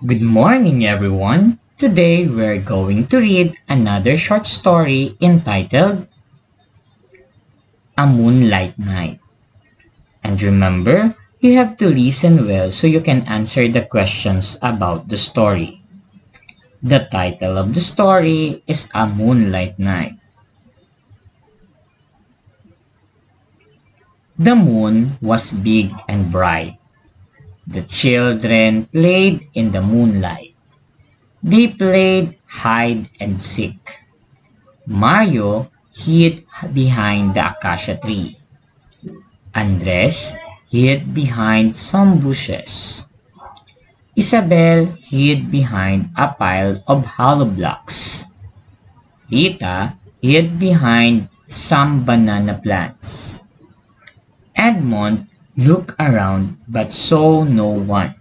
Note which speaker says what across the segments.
Speaker 1: Good morning, everyone. Today we're going to read another short story entitled A Moonlight Night. And remember, you have to listen well so you can answer the questions about the story. The title of the story is A Moonlight Night. The moon was big and bright. The children played in the moonlight. They played hide and seek. Mario hid behind the acacia tree. Andres hid behind some bushes. Isabel hid behind a pile of hollow blocks. Rita hid behind some banana plants. Edmond looked around but saw no one.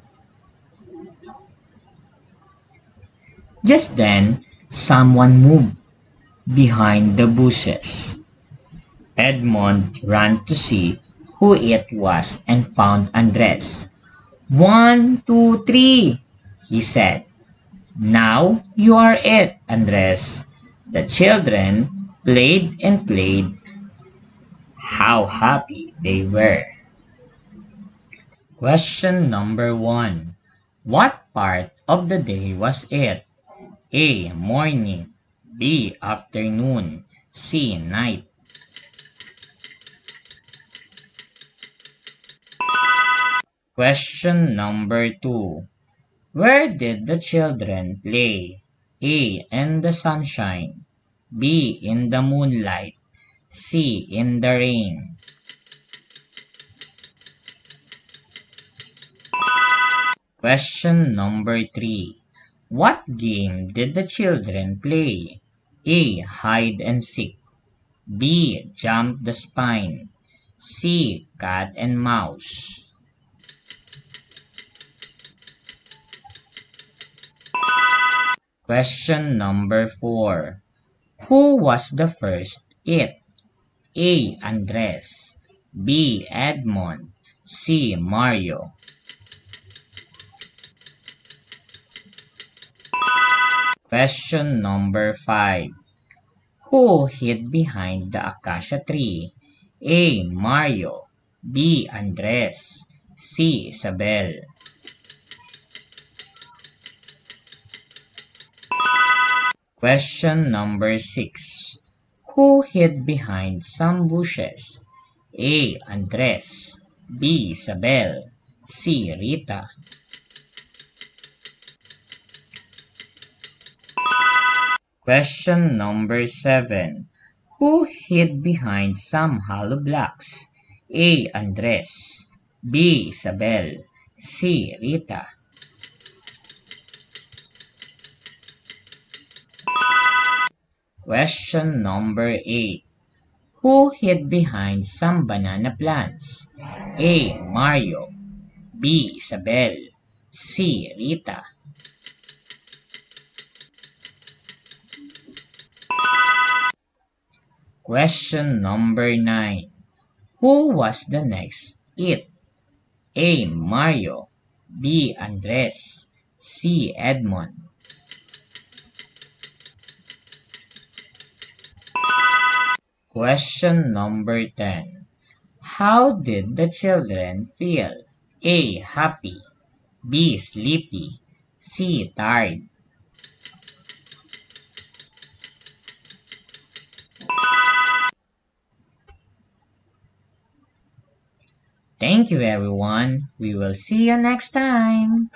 Speaker 1: Just then, someone moved behind the bushes. Edmond ran to see who it was and found Andres. 1, 2, 3, he said. Now you are it, Andres. The children played and played. How happy they were. Question number 1. What part of the day was it? A. Morning. B. Afternoon. C. Night. Question number 2. Where did the children play? A. In the sunshine. B. In the moonlight. C. In the rain. Question number 3. What game did the children play? A. Hide and seek. B. Jump the spine. C. Cat and mouse. Question number 4. Who was the first it? A. Andres. B. Edmond. C. Mario. Question number 5. Who hid behind the acacia tree? A. Mario. B. Andres. C. Isabel. Question number 6. Who hid behind some bushes? A. Andres. B. Isabel. C. Rita. Question number 7. Who hid behind some hollow blocks? A. Andres. B. Isabel. C. Rita. Question number 8. Who hid behind some banana plants? A. Mario. B. Isabel. C. Rita. Question number 9. Who was the next it? A. Mario. B. Andres. C. Edmond. Question number 10. How did the children feel? A. Happy. B. Sleepy. C. Tired. Thank you, everyone. We will see you next time.